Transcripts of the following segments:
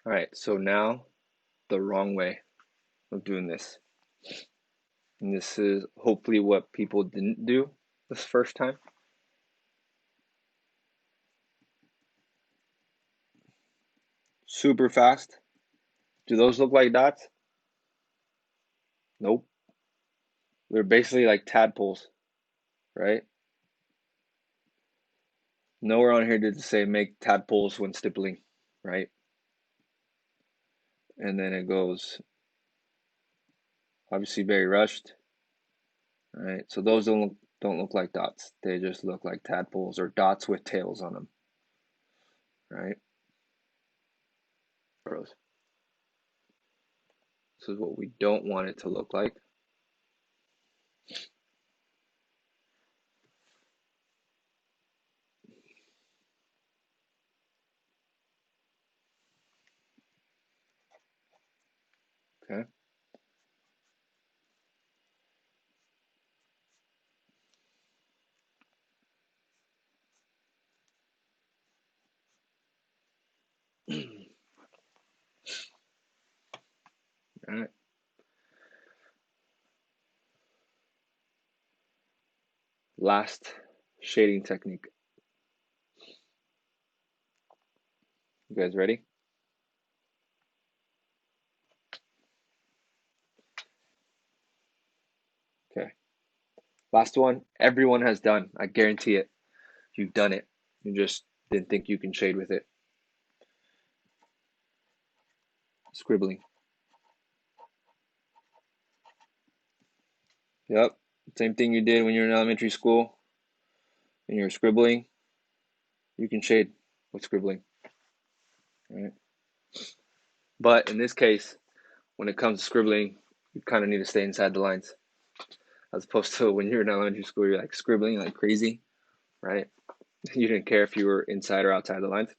All right, so now the wrong way of doing this. And this is hopefully what people didn't do this first time. Super fast. Do those look like dots? Nope. They're basically like tadpoles, right? Nowhere on here did it say make tadpoles when stippling, right? And then it goes obviously very rushed, right? So those don't look like dots. They just look like tadpoles or dots with tails on them, right? This is what we don't want it to look like. Okay. All right. Last shading technique. You guys ready? Okay. Last one. Everyone has done. I guarantee it. You've done it. You just didn't think you can shade with it. Scribbling. Yep. Same thing you did when you were in elementary school and you were scribbling. You can shade with scribbling. Right? But in this case, when it comes to scribbling, you kind of need to stay inside the lines. As opposed to when you're in elementary school, you're like scribbling like crazy, right? You didn't care if you were inside or outside the lines.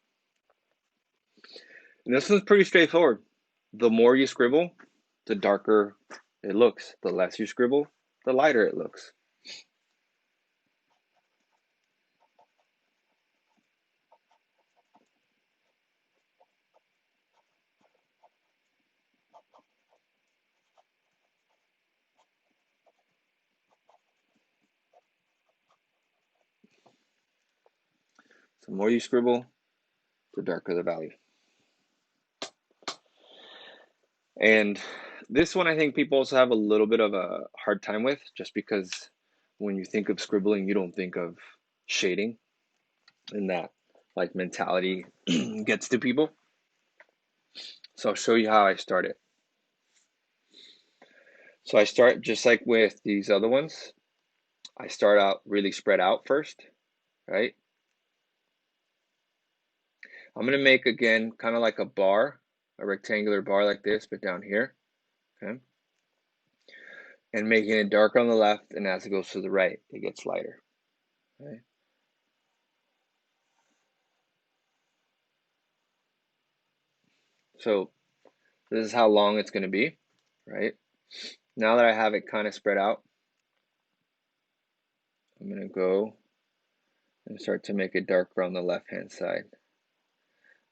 And this one's pretty straightforward. The more you scribble, the darker it looks. The less you scribble, the lighter it looks. So the more you scribble, the darker the value. And this one I think people also have a little bit of a hard time with, just because when you think of scribbling, you don't think of shading, and that like mentality gets to people. So I'll show you how I start it. So I start just like with these other ones. I start out really spread out first, right? I'm going to make, again, kind of like a bar, a rectangular bar like this, but down here, okay? And making it dark on the left, and as it goes to the right, it gets lighter, okay? So this is how long it's going to be, right? Now that I have it kind of spread out, I'm going to go and start to make it darker on the left-hand side.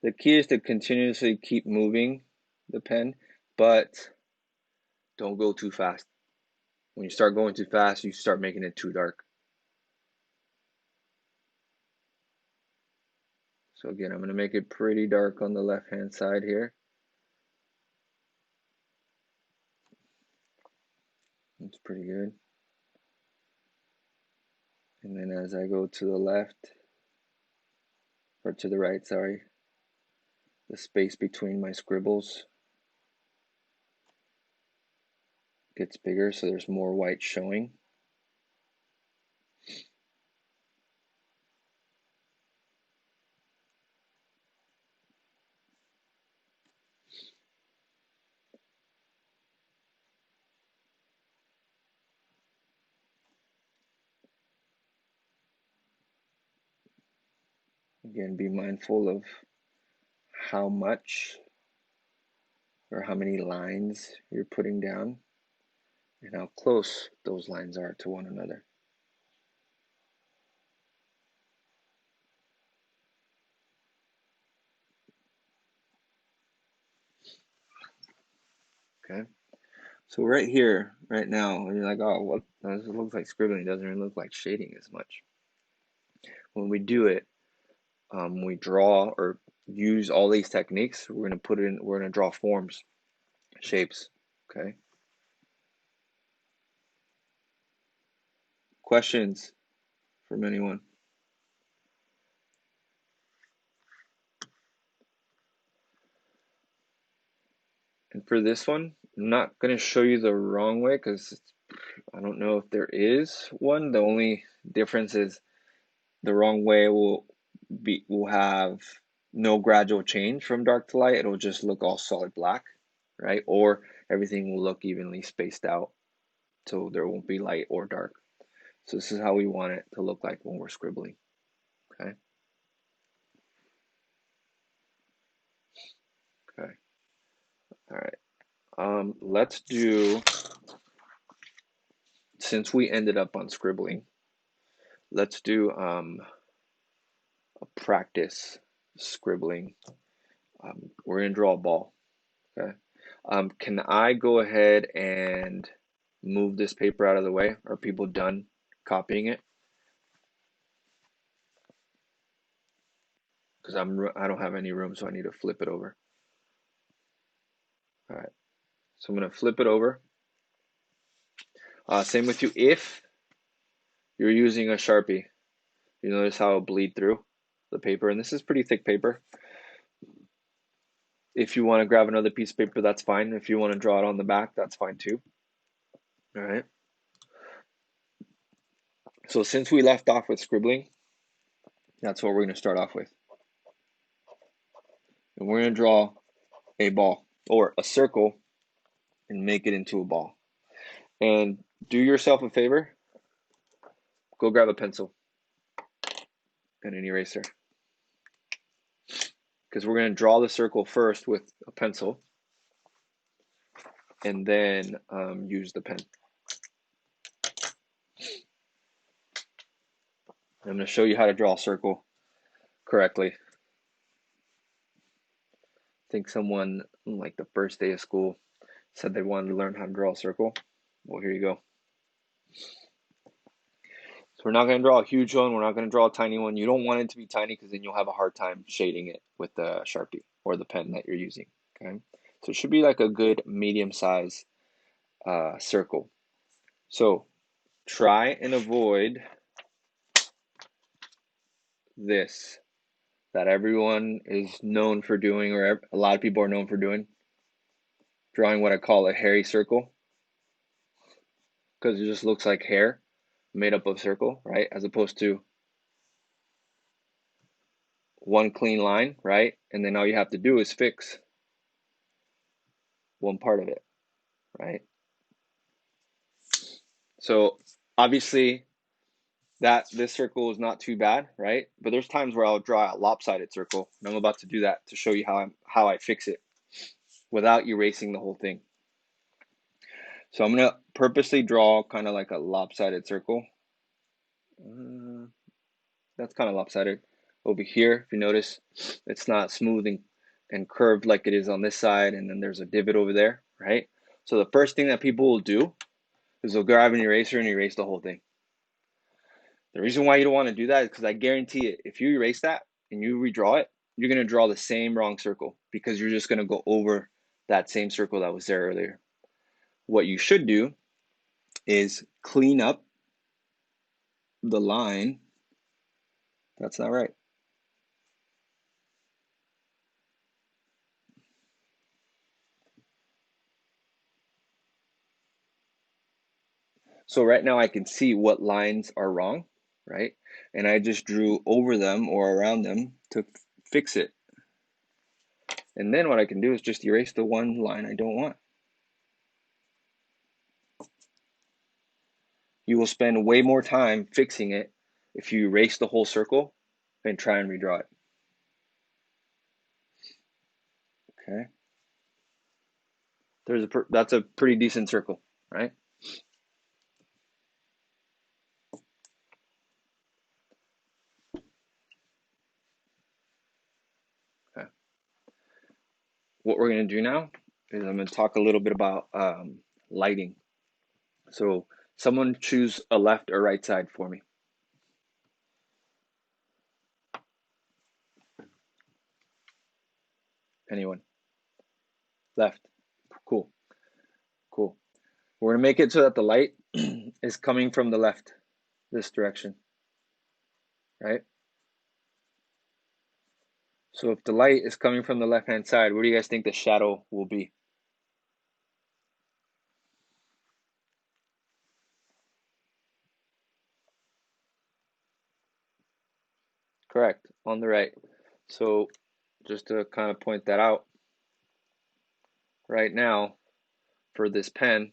The key is to continuously keep moving the pen, but don't go too fast. When you start going too fast, you start making it too dark. So again, I'm going to make it pretty dark on the left-hand side here. That's pretty good. And then as I go to the left, or to the right, sorry, the space between my scribbles gets bigger, so there's more white showing. Again, be mindful of how much or how many lines you're putting down and how close those lines are to one another. okay? So right here, right now, when you're like, oh, what? This looks like scribbling. It doesn't really look like shading as much. When we do it, we draw or use all these techniques. We're gonna put it in. We're gonna draw forms, shapes. Okay. Questions from anyone? And for this one, I'm not gonna show you the wrong way because I don't know if there is one. The only difference is the wrong way will have no gradual change from dark to light. It'll just look all solid black, right? Or everything will look evenly spaced out, so there won't be light or dark. So this is how we want it to look like when we're scribbling, okay? Okay, all right. Let's do, since we ended up on scribbling, let's do a practice scribbling. We're gonna draw a ball, okay? Can I go ahead and move this paper out of the way? Are people done copying it? Because I don't have any room, so I need to flip it over. All right, so I'm gonna flip it over. Same with you. If you're using a Sharpie, you notice how it'll bleed through the paper, and this is pretty thick paper. If you want to grab another piece of paper, that's fine. If you want to draw it on the back, that's fine too. All right. So since we left off with scribbling, that's what we're going to start off with. And we're going to draw a ball or a circle and make it into a ball. And do yourself a favor, go grab a pencil and an eraser. Because we're going to draw the circle first with a pencil and then use the pen. I'm going to show you how to draw a circle correctly. I think someone, like the first day of school, said they wanted to learn how to draw a circle. Well, here you go. So we're not going to draw a huge one. We're not going to draw a tiny one. You don't want it to be tiny because then you'll have a hard time shading it with the Sharpie or the pen that you're using. Okay, so it should be like a good medium size circle. So try and avoid this that everyone is known for doing, or a lot of people are known for doing, drawing what I call a hairy circle, because it just looks like hair made up of circle, right? As opposed to one clean line, right? And then all you have to do is fix one part of it, right? So obviously this circle is not too bad, right? But there's times where I'll draw a lopsided circle, and I'm about to do that to show you how I fix it without erasing the whole thing. So I'm gonna purposely draw kind of like a lopsided circle. That's kind of lopsided. Over here, if you notice, it's not smooth and curved like it is on this side, and then there's a divot over there, right? So the first thing that people will do is they'll grab an eraser and erase the whole thing. The reason why you don't want to do that is because I guarantee it, if you erase that and you redraw it, you're going to draw the same wrong circle because you're just going to go over that same circle that was there earlier. What you should do is clean up the line. That's not right. So right now I can see what lines are wrong, right? And I just drew over them or around them to fix it. And then what I can do is just erase the one line I don't want. You will spend way more time fixing it if you erase the whole circle and try and redraw it. Okay. That's a pretty decent circle, right? Okay. What we're going to do now is I'm going to talk a little bit about lighting. So someone choose a left or right side for me. Anyone? Left. Cool. Cool. We're going to make it so that the light is coming from the left, this direction, right? So if the light is coming from the left-hand side, where do you guys think the shadow will be? Correct, on the right. So just to kind of point that out, right now, for this pen,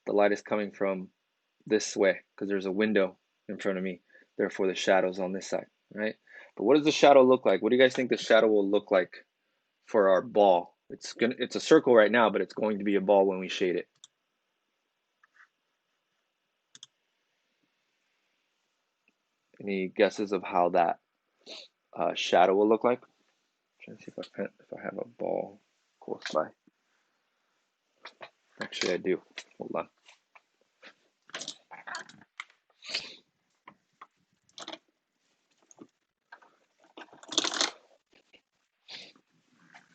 the light is coming from this way because there's a window in front of me. Therefore, the shadow's on this side, right? But what does the shadow look like? What do you guys think the shadow will look like for our ball? It's a circle right now, but it's going to be a ball when we shade it. Any guesses of how that shadow will look like? I'm trying to see if I have a ball close by. Actually, I do. Hold on.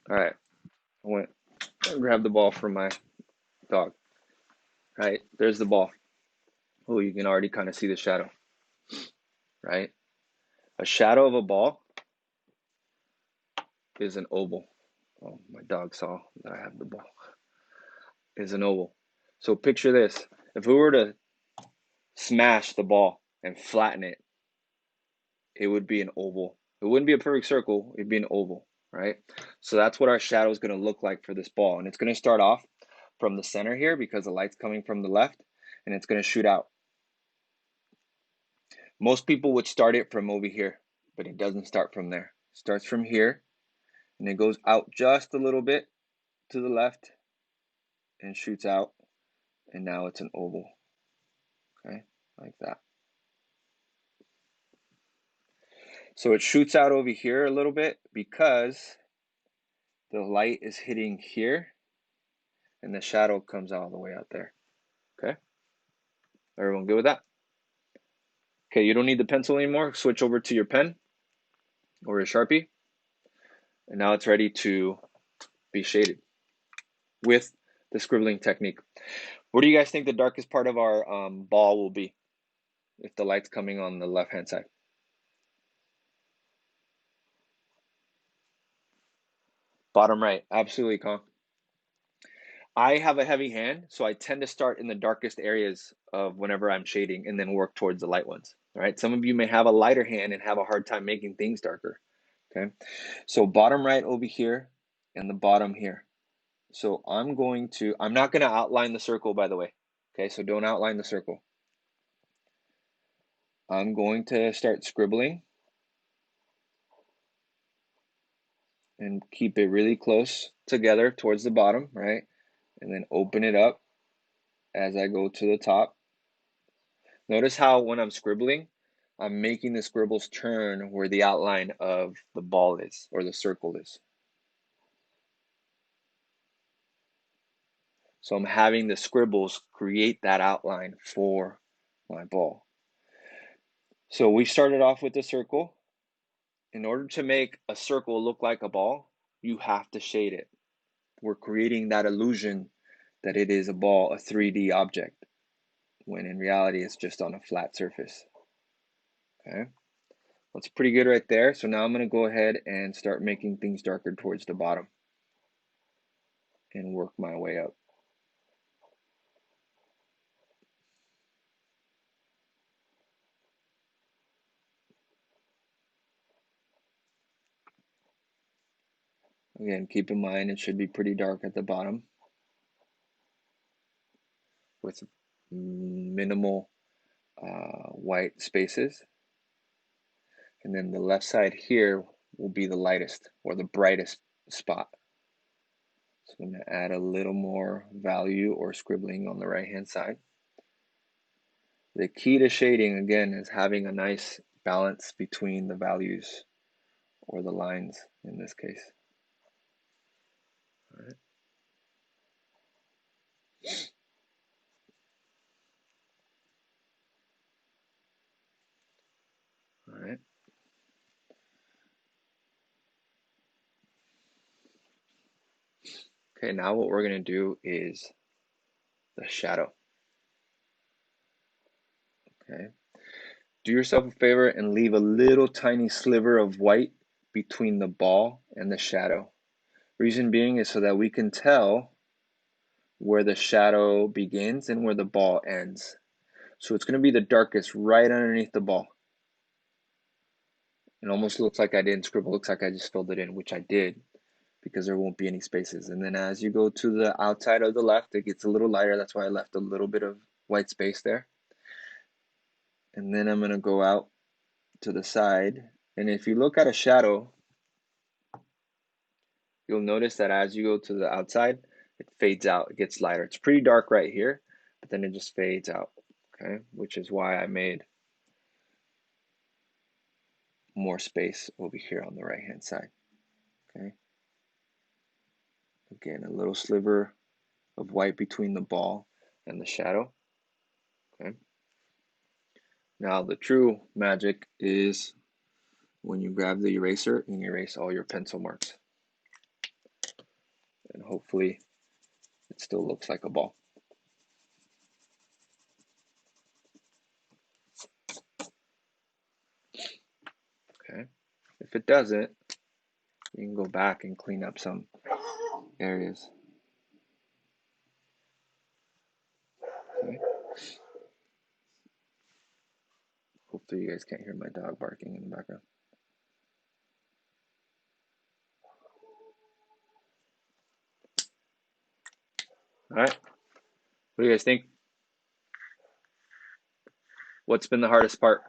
All right. I went and grabbed the ball from my dog. Right. There's the ball. Oh, you can already kind of see the shadow. Right. A shadow of a ball is an oval. Oh, my dog saw that I have the ball. Is an oval. So picture this. If we were to smash the ball and flatten it, it would be an oval. It wouldn't be a perfect circle. It'd be an oval, right? So that's what our shadow is going to look like for this ball. And it's going to start off from the center here because the light's coming from the left, and it's going to shoot out. Most people would start it from over here, but it doesn't start from there. It starts from here, and it goes out just a little bit to the left and shoots out, and now it's an oval, okay, like that. So it shoots out over here a little bit because the light is hitting here, and the shadow comes all the way out there, okay? Everyone good with that? Okay, you don't need the pencil anymore. Switch over to your pen or a Sharpie, and now it's ready to be shaded with the scribbling technique. What do you guys think the darkest part of our ball will be if the light's coming on the left-hand side? Bottom right, absolutely, Con. I have a heavy hand, so I tend to start in the darkest areas of whenever I'm shading and then work towards the light ones. All right, some of you may have a lighter hand and have a hard time making things darker. Okay, so bottom right over here and the bottom here. So I'm not going to outline the circle, by the way. Okay, so don't outline the circle. I'm going to start scribbling and keep it really close together towards the bottom, right? And then open it up as I go to the top. Notice how when I'm scribbling, I'm making the scribbles turn where the outline of the ball is or the circle is. So I'm having the scribbles create that outline for my ball. So we started off with the circle. In order to make a circle look like a ball, you have to shade it. We're creating that illusion that it is a ball, a 3D object, when in reality it's just on a flat surface. Okay, that's pretty good right there. So now I'm going to go ahead and start making things darker towards the bottom and work my way up. Again, keep in mind it should be pretty dark at the bottom with minimal white spaces. And then the left side here will be the lightest or the brightest spot. So I'm going to add a little more value or scribbling on the right hand side. The key to shading, again, is having a nice balance between the values or the lines in this case. All right. Okay, now what we're going to do is the shadow. Okay, do yourself a favor and leave a little tiny sliver of white between the ball and the shadow. Reason being is so that we can tell where the shadow begins and where the ball ends. So it's going to be the darkest right underneath the ball. It almost looks like I didn't scribble, looks like I just filled it in, which I did, because there won't be any spaces. And then as you go to the outside of the left, it gets a little lighter. That's why I left a little bit of white space there. And then I'm going to go out to the side. And if you look at a shadow, you'll notice that as you go to the outside, it fades out, it gets lighter. It's pretty dark right here, but then it just fades out, okay? Which is why I made more space over here on the right-hand side, okay? Again, a little sliver of white between the ball and the shadow, okay? Now, the true magic is when you grab the eraser and erase all your pencil marks. And hopefully it still looks like a ball. Okay, if it doesn't, you can go back and clean up some areas. Okay. Hopefully you guys can't hear my dog barking in the background. All right, what do you guys think? What's been the hardest part?